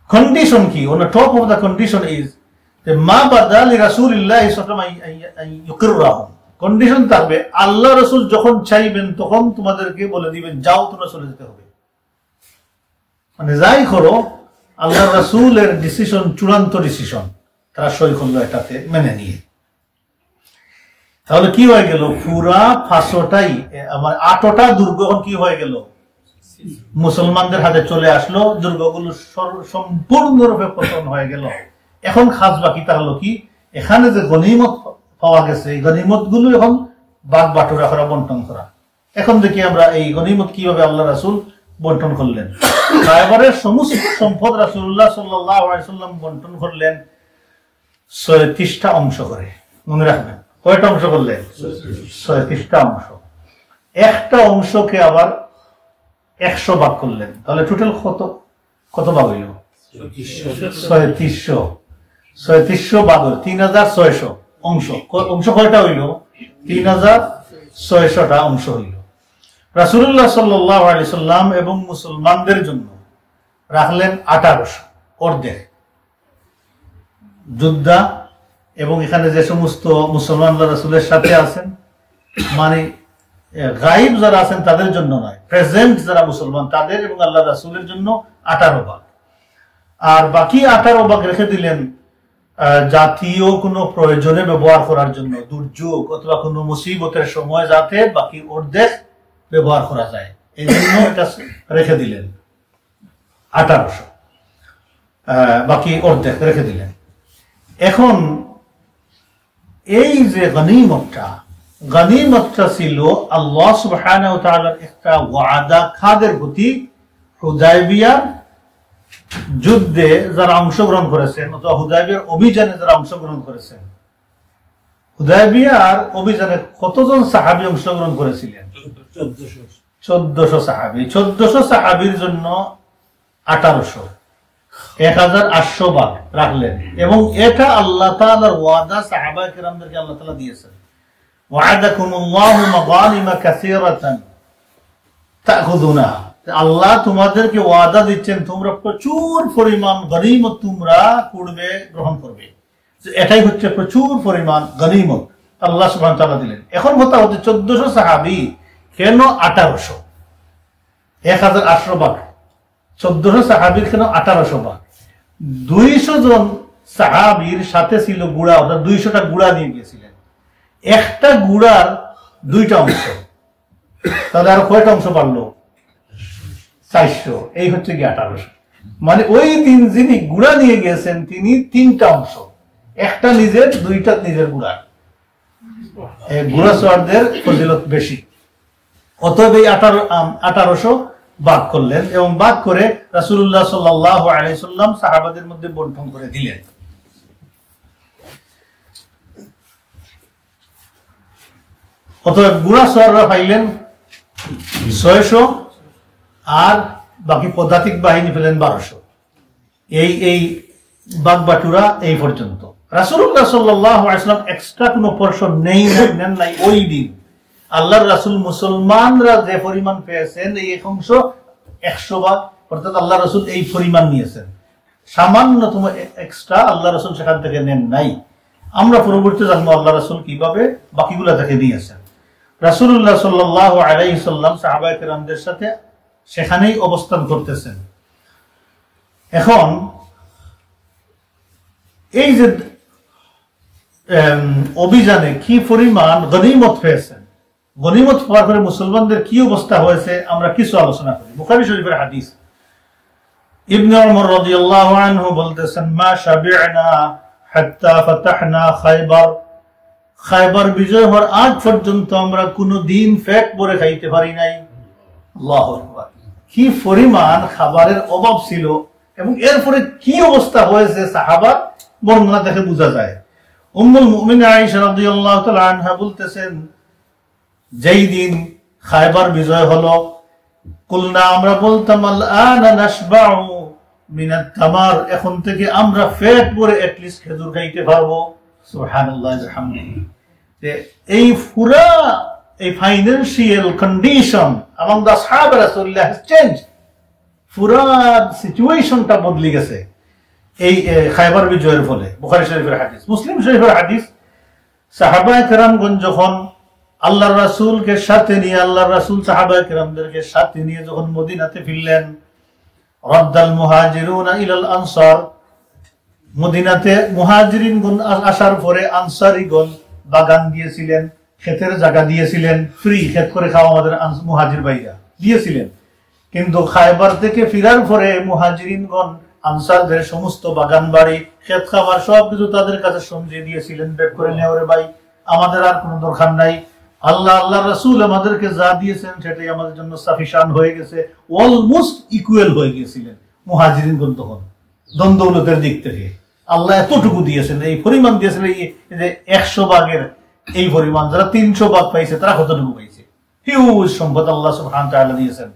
কন্ডিশন কি, on the top of the condition is that মা বাদালি রাসূলিল্লাহ সাল্লাল্লাহু আলাইহি ওয়াসাল্লাম ইউকিররাহুম, কন্ডিশন থাকবে আল্লাহ রাসূল যখন চাইবেন তখন তোমাদেরকে বলে দিবেন যাও তোমরা চলে যেতে হবে। মানে যাই করো, আল্লাহ রাসূলের ডিসিশন চূড়ান্ত ডিসিশন, তারা সই করলো এটাতে মেনে নিয়ে। তাহলে কি হয়ে গেল, পুরা 5টাই আমার 8টা দুর্গ কি হয়ে গেল, মুসলমানদের হাতে চলে আসলো। দুর্গগুলো সম্পূর্ণরূপে পতন হয়ে গেল। এখন খাস বাকি তাহলে কি, এখানে যে গনিমত পাওয়া গেছে, এই গনিমত গুলো এখন বাগ বাটোরা করা, বন্টন করা। এখন দেখি আমরা এই গনিমত কিভাবে আল্লাহ রাসূল বন্টন করলেন। খায়বারের সমস্ত সম্পদ রাসূলুল্লাহ সাল্লাল্লাহু আলাইহি ওয়াসাল্লাম বন্টন করলেন 36টা অংশ করে। মনে রাখবেন, কয়টা অংশ করলেন? 36টা অংশ। একটা অংশকে আবার 100 ভাগ করলেন। তাহলে টোটাল কত ভাগ হইল? 3600 ভাগ হইল 3600 অংশ। অংশ কয়টা হইল? 3600টা অংশ হইল। রাসূলুল্লাহ সাল্লাল্লাহু আলাইহি সাল্লাম এবং মুসলমানদের জন্য রাখলেন 1800 অর্ধেক যোদ্ধা, এবং এখানে যে সমস্ত মুসলমানরা রাসূলের সাথে আছেন, মানে গায়েব যারা আছেন তাদের জন্য নয়, প্রেজেন্ট যারা মুসলমান তাদের এবং আল্লাহ রাসূলের জন্য 18 ভাগ। আর বাকি 18 ভাগ রেখে দিলেন জাতীয় কোনো প্রয়োজনে ব্যবহার করার জন্য, দুর্যোগ অথবা কোনো মুসিবতের সময় যাতে বাকি অর্ধেক ব্যবহার করা যায়, এই জন্য এটা রেখে দিলেন 1800, বাকি অর্ধেক রেখে দিলেন। এখন এই যে গনিমতটা ছিল আল্লাহ সুবহানাহু ওয়া তাআলার একটা ওয়াদা খাদের প্রতি। হুদায়বিয়ার যুদ্ধে যারা অংশগ্রহণ করেছেন অথবা হুদায়বিয়ার অভিযানে যারা অংশগ্রহণ করেছেন, হুদায়বিয়ার অভিযানে কতজন সাহাবী অংশগ্রহণ করেছিলেন? 1400 সাহাবী। 1400 সাহাবীর জন্য 1800, 1800 ভাগ রাখলেন। এবং এটা আল্লাহ তাআলার ওয়াদা সাহাবায়ে কেরামদেরকে আল্লাহ তাআলা দিয়েছেন। ওয়া'আদাকুমুল্লাহু মাগানিমা কাসীরাতান তা'খুযুনাহা, আল্লাহ তোমাদেরকে ওয়াদা দিচ্ছেন তোমরা প্রচুর পরিমাণ গনিমত তোমরা পূর্বে গ্রহণ করবে। এটাই হচ্ছে প্রচুর পরিমাণ গনিমত আল্লাহ সুবহানাহু ওয়া তাআলা দিলেন। এখন কথা হচ্ছে 1400 সাহাবী কেন 1800? 1800 ভাগ 1400 সাহাবীর কেন 1800 ভাগ? 200 জন সাহাবীর সাথে ছিল গুড়া, অর্থাৎ 200টা গুড়া নিয়ে গিয়েছিলেন। একটা গুড়ার 2টা অংশ, তাহলে আর কয়টা অংশ বাড়লো? 400। এই হচ্ছে কি 1800। মানে ওই দিন যিনি গুড়া নিয়ে গিয়েছেন তিনি 3টা অংশ, একটা নিজের, 2টা নিজের গুড়া। গুড়া সোয়ারদের ফজিলত বেশি। অতএব এই 1800 ভাগ করলেন এবং ভাগ করে রাসূলুল্লাহ সাল্লাল্লাহু আলাইহি সাল্লাম সাহাবাদের মধ্যে বন্টন করে দিলেন। অতএব গুড়া সররা পাইলেন 600 আর বাকি পদাতিক বাহিনী পেলেন 1200। এই বাগবাটুরা এই পর্যন্ত। রাসূলুল্লাহ সাল্লাল্লাহু আলাইহি সাল্লাম এক্সট্রা কোনো পোরশন নেন নাই ওই দিন। আল্লাহর রাসূল মুসলমানরা যে পরিমাণ পেয়েছেন এই অংশ 100 ভাগ, অর্থাৎ আল্লাহ রাসূল এই পরিমাণ নিয়েছেন। সামান্যতম এক্সট্রা আল্লাহ রাসূল সেখান থেকে নেন নাই। আমরা পরবর্তীতে জানবো আল্লাহ রাসূল কিভাবে বাকিগুলা থেকে নিয়েছেন। রাসূলুল্লাহ সাল্লাল্লাহু আলাইহি সাল্লাম সাহাবায়ে কেরামদের সাথে সেখানেই অবস্থান করতেছেন। এখন এই যে অভিযানে কি পরিমাণ গনিমত পেয়েছেন, গনিমত পাওয়ার পরে মুসলমানদের কি অবস্থা হয়েছে আমরা কিছু আলোচনা করি। বুখারী শরীফের হাদিস, ইবনে ওমর রাদিয়াল্লাহু আনহু বলতেছেন, মা শাবি'না হাত্তা ফাতাহনা খায়বার। খায়বার বিজয় হওয়ার আগ পর্যন্ত আমরা কোনো দিন পেট ভরে খাইতে পারি নাই। আল্লাহু আকবার, কি পরিমাণ খাবারের অভাব ছিল এবং এরপরে কি অবস্থা হয়েছে সাহাবার বর্ণনা দেখে বোঝা যায়। উম্মুল মুমিনিন আয়েশা রাদিয়াল্লাহু তাআলা আনহা বলতেছেন, যেই দিন খায়বার বিজয় হলো, কুলনা আমরা বলতাম, আল আনা নাশবাউ মিনাত তামার, এখন থেকে আমরা পেট ভরে এট লিস্ট খেজুর খাইতে পারবো। সুবহানাল্লাহ আলহামদুলিল্লাহ। এই পুরা এই ফাইন্যান্সিয়াল কন্ডিশন among the সাহাবা রাসূলুল্লাহ has changed, পুরা সিচুয়েশনটা বদলে গেছে এই খায়বার বিজয়ের ফলে। বুখারী শরীফের হাদিস, মুসলিম শরীফের হাদিস, সাহাবায়ে কেরামগণ যখন আল্লাহর রাসূলকে সাথে নিয়ে, আল্লাহর রাসূল সাহাবায়ে কেরামদেরকে সাথে নিয়ে যখন মদিনাতে ফিরলেন, রাদ্দাল মুহাজিরুনা ইলাল আনসার, মদিনাতে মুহাজিরিনগণ আসার পরে আনসারীগণ বাগান দিয়েছিলেন, ক্ষেতের জায়গা দিয়েছিলেন, ফ্রি ক্ষেত করে খাওয়া আমাদের মুহাজির ভাইরা দিয়েছিলেন। কিন্তু খায়বার থেকে ফিরার পরে মুহাজিরিনগণ আনসারদের সমস্ত বাগান বাড়ি ক্ষেত খাবার সবকিছু তাদের কাছে সমঝিয়ে দিয়েছিলেন, বের করে নেওয়ারে ভাই আমাদের আর কোনো দরকার নাই, আল্লাহ রাসূল আমাদেরকে যা দিয়েছেন সেটাই আমাদের জন্য সাফিশিয়েন্ট হয়ে গেছে। অলমোস্ট ইকুয়াল হয়ে গিয়েছিলেন মুহাজিরিনগণ তখন দন-দৌলতের দিক থেকে। আল্লাহ এতটুকু দিয়েছেন, এই পরিমাণ দিয়েছেন, এই যে 100 ভাগের এই পরিমাণ, যারা 300 ভাগ পাইছে তারা কতটুকু পাইছে? হিউজ সম্পদ আল্লাহ সুবহানাহু ওয়া তাআলা দিয়েছেন।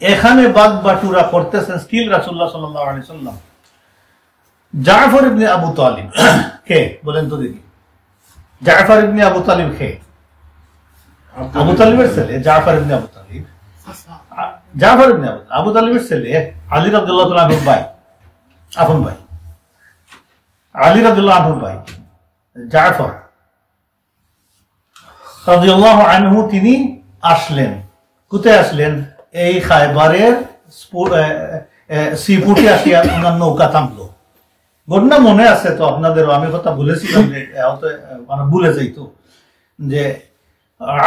এখানে বাগবাটুরা করতেছেন স্টিল রাসূলুল্লাহ সাল্লাল্লাহু আলাইহি সাল্লাম। জাফর ইবনে আবু তালিব কে বলেন তো দেখি? জাফর ইবনে আবু তালিব কে? আবু তালিবের ছেলে জাফর ইবনে আবু তালিব। জাফর ইবনে আবু তালিবের ছেলে আলী রাদিয়াল্লাহু তাআলা আনহু ভাই, আপন ভাই, আলী রাদিয়াল্লাহু আনহু ভাই জাফর রাদিয়াল্লাহু আনহু তিনি আসলেন। কোথায় আসলেন? এই খায়বারের সিপুটে আসিয়া ওনার নৌকা থামলো। ঘটনা মনে আছে তো আপনাদেরও, আমি কথা বলেছিলাম যে মানে ভুলে যাইতো যে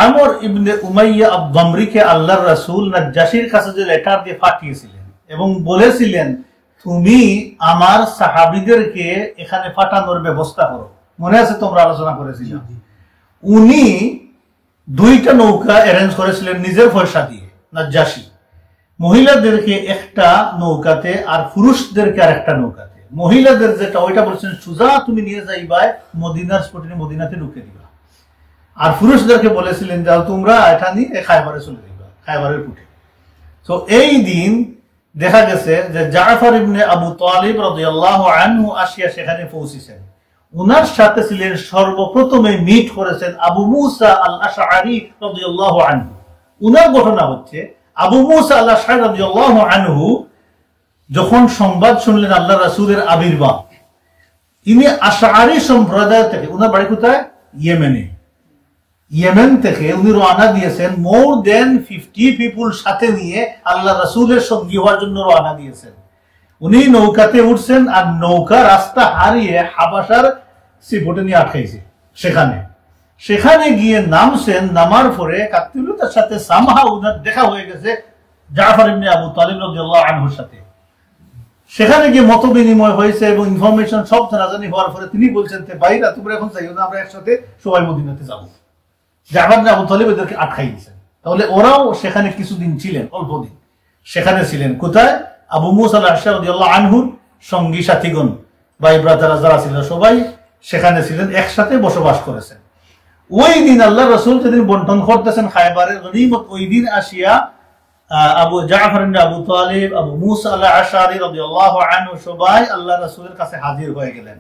আমর ইবনে উমাইয়া আদ-দামরিকে আল্লাহর রাসূল নাজ্জাশীর কাছে যে লেটার দিয়ে পাঠিয়েছিলেন এবং বলেছিলেন, তুমি আমার সাহাবীদেরকে এখানে পাঠানোর ব্যবস্থা করো। মনে আছে তোমরা আলোচনা করেছিলাম। উনি 2টা নৌকা অ্যারেঞ্জ করেছিলেন নিজের পয়সা দিয়ে, নাজ্জাশী। মহিলাদেরকে একটা নৌকাতে আর পুরুষদেরকে আর একটা নৌকাতে। মহিলাদের যেটা ওইটা বলছেন সুজা তুমি নিয়ে যাইবা মদিনার স্পটে, মদিনাতে ঢুকে দিবা। আর পুরুষদেরকে বলেছিলেন যাও তোমরা এটা নিয়ে খায়বারে চলে যাইবা, খায়বারের পুটে। তো এই দিন দেখা গেছে যে জাফর ইবনে আবু তালিব রাদিয়াল্লাহু আনহু আসিয়া সেখানে পৌঁছেছেন। উনার সাথে ছিলেন সর্বপ্রথমে মিট করেছেন আবু মুসা আল আশআরী রাদিয়াল্লাহু আনহু। উনার ঘটনা হচ্ছে, আবু মুসা আল আশআরী রাদিয়াল্লাহু আনহু যখন সংবাদ শুনলেন আল্লাহ রাসূলের আবির্ভাব, ইনি আশআরী সম্প্রদায় থেকে, উনার বাড়ি কোথায়? ইয়েমেনে। ইয়েমেন থেকে উনি রওনা দিয়েছেন, মোর দেন 50 পিপল সাথে নিয়ে আল্লাহ রাসূলের সঙ্গী হওয়ার জন্য রওনা দিয়েছেন। উনি নৌকাতে উঠছেন আর নৌকা রাস্তা হারিয়ে হাবাসার সিপোর্টে নিয়ে আটকাইছে। সেখানে গিয়ে নামছেন, নামার পরে কাকতিলতার সাথে সামহা উনার দেখা হয়ে গেছে জাফর ইবনে আবু তালিব রাদিয়াল্লাহু আনহুর সাথে। সেখানে গিয়ে মত বিনিময় হয়েছে এবং ইনফরমেশন সব জানাজানি হওয়ার পরে তিনি বলছেন, ভাইরা তোমরা এখন চাইও না, আমরা একসাথে সবাই মদিনাতে যাব। জাফর ইবনে আবু তালিব এদেরকে আটকাই দিয়েছেন। তাহলে ওরাও সেখানে কিছুদিন ছিলেন, অল্প দিন সেখানে ছিলেন। কোথায়? আবু মুসা আল-আশআরী রাদিয়াল্লাহু আনহুর সঙ্গী সাথীগণ, ভাই ব্রাদাররা যারা ছিল সবাই সেখানে ছিলেন, একসাথে বসবাস করেছেন। ওই দিন আল্লাহ রাসূল যেদিন বন্টন করতেছেন খায়বারের গনিমত, ওই দিন আসিয়া আবু জাফর ইবনে আবু তালিব, আবু মুসা আল-আশআরী রাদিয়াল্লাহু আনহু সবাই আল্লাহ রাসূলের কাছে হাজির হয়ে গেলেন।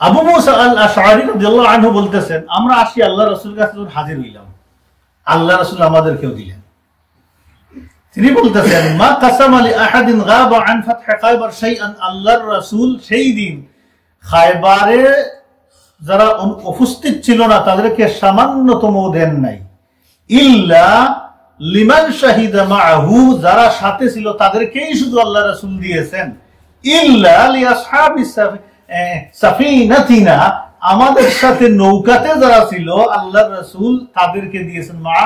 আবু মুসা আল-আশআরী রাদিয়াল্লাহু আনহু বলতেছেন, আমরা আসি আল্লাহ রাসূলের কাছে হাজির হইলাম, আল্লাহ রাসূল আমাদেরকেও দিলেন। তিনি বলতেছেন, মা কাসামা লি আহাদিন গাবা আন ফাতহ খায়বার শাইআন, আল্লাহর রাসূল সেই দিন খায়বারে যারা উপস্থিত ছিল না তাদেরকে সামান্যতম দেন নাই, ইল্লা লিমান শাহিদা মাআহু, যারা সাথে ছিল তাদেরকেই শুধু আল্লাহ রাসূল দিয়েছেন, ইল্লা লি আসহাবিস সাফিনাতিনা, আমাদের সাথে নৌকাতে যারা ছিল আল্লাহর রাসূল তাদেরকে দিয়েছেন। মা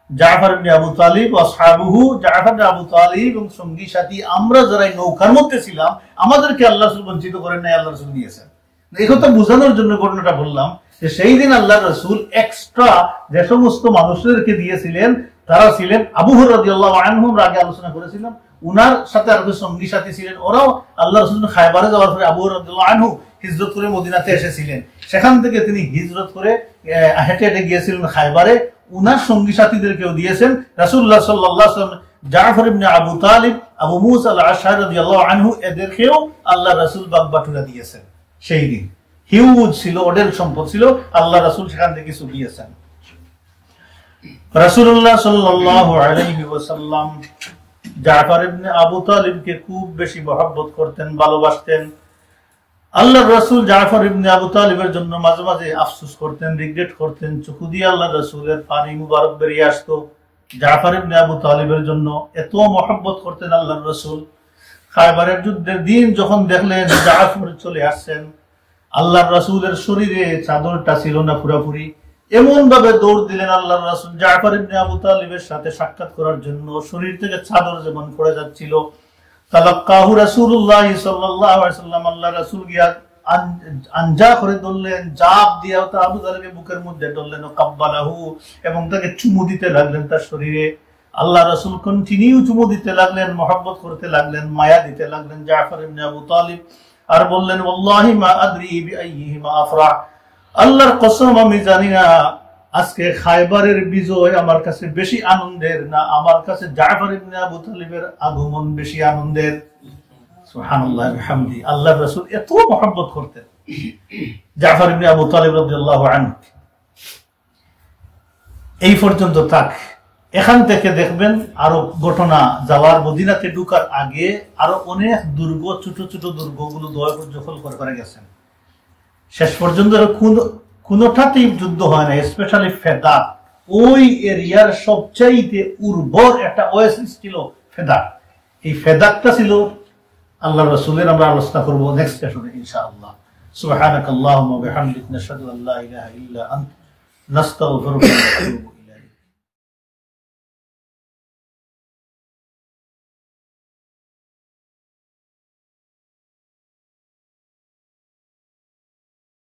জাফর ইবনে আবু তালিব ওয়া আসহাবুহু, জাফর ইবনে আবু তালিব এবং সঙ্গী সাথী আমরা যারা নৌকার মধ্যে ছিলাম আমাদেরকে আল্লাহ রাসূল বঞ্চিত করেন নাই, আল্লাহ রাসূল দিয়েছেন। এই কথা বোঝানোর জন্য ঘটনাটা বললাম যে সেই দিন আল্লাহ রাসূল এক্সট্রা যে সমস্ত মানুষদেরকে দিয়েছিলেন তারা ছিলেন আবু হুরায়রা রাদিয়াল্লাহু আনহু, আগে আলোচনা করেছিলাম, উনার সাথে আর সঙ্গী সাথী ছিলেন, ওরাও আল্লাহ রাসূল খায়বারে যাওয়ার পরে আবু হুরায়রা রাদিয়াল্লাহু আনহু হিজরত করে মদিনাতে এসেছিলেন। সেখান থেকে তিনি হিজরত করে হেঁটে হেঁটে গিয়েছিলেন খায়বারে, উনার সঙ্গী সাথীদেরকেও দিয়েছেন। রাসূলুল্লাহ সাল্লাল্লাহু আলাইহি ওয়াসাল্লাম জাফর ইবনে আবু তালিব, আবু মুসা আল-আশআরী রাদিয়াল্লাহু আনহু এদেরকেও আল্লাহ রাসূল বাগবাটুরা দিয়েছেন। সেই দিন হিউজ ছিল, অডেল সম্পদ ছিল, আল্লাহ রাসূল সেখান থেকে কিছু দিয়েছেন। রাসূলুল্লাহ সাল্লাল্লাহু আলাইহি ওয়াসাল্লাম জাফর ইবনে আবু তালিবকে খুব বেশি মহব্বত করতেন, ভালোবাসতেন। আল্লাহর রাসূল জাফর ইবনে আবু তালিবের জন্য মাঝে মাঝে আফসোস করতেন, রিগ্রেট করতেন, চোখ দিয়ে আল্লাহর রাসূলের পানি মুবারক বেরিয়ে আসতো। জাফর ইবনে আবু তালিবের জন্য এত মহব্বত করতেন আল্লাহর রাসূল। খায়বারের যুদ্ধের দিন যখন দেখলেন জাফর চলে আসছেন, আল্লাহর রাসূলের শরীরে চাদরটা ছিল না পুরোপুরি, এমন ভাবে দৌড় দিলেন আল্লাহর রাসূল জাফর ইবনে আবু তালিবের সাথে সাক্ষাৎ করার জন্য। শরীর থেকে চাদর যেমন পড়ে যাচ্ছিল, তালাক্কাহু রাসূলুল্লাহ সাল্লাল্লাহু আলাইহি ওয়াসাল্লাম, আল্লাহর রাসূল গিয়া আনজা করে ধরলেন, জাপ দিয়া তা আবু তালিবের বুকের মধ্যে ধরলেন, কাব্বালাহু, এবং তাকে চুমু দিতে লাগলেন তার শরীরে। আল্লাহ রাসূল কন্টিনিউ চুমু দিতে লাগলেন, মহব্বত করতে লাগলেন, মায়া দিতে লাগলেন জাফর ইবনে আবু তালিব। আর বললেন, ওয়াল্লাহি মা আদরি বিআইয়িহিমা আফরাহ, আল্লাহর কসম আমি জানি না আজকে খায়বারের বিজয় আমার কাছে বেশি আনন্দের না আমার কাছে জাফর ইবনে আবু তালিবের আগমন বেশি আনন্দের। সুবহানাল্লাহ ওয়া বিহামদি। আল্লাহর রাসূল এত মহব্বত করতেন জাফর ইবনে আবু তালিব রাদিয়াল্লাহু আনহু। এই পর্যন্ত থাক। এখান থেকে দেখবেন আরো ঘটনা, যাওয়ার মদিনাতে ঢুকার আগে আরো অনেক দুর্গ, ছোট ছোট দুর্গগুলো দখল করে গেছেন। শেষ পর্যন্ত কোনটাতেই যুদ্ধ হয় না, স্পেশালি ফেদাক, ওই এরিয়ার সবচাইতে উর্বর একটা ওয়াসিস ছিল ফেদাক। এই ফেদাকটা ছিল আল্লাহর রাসূলের। আমরা আলোচনা করব নেক্সট সেশনে ইনশাআল্লাহ। সুবহানাকাল্লাহুম্মা ওয়া বিহামদিকা নাশহাদু আল্লা ইলাহা ইল্লা আনতা নাস্তাগফিরুকা ওয়া নাতুবু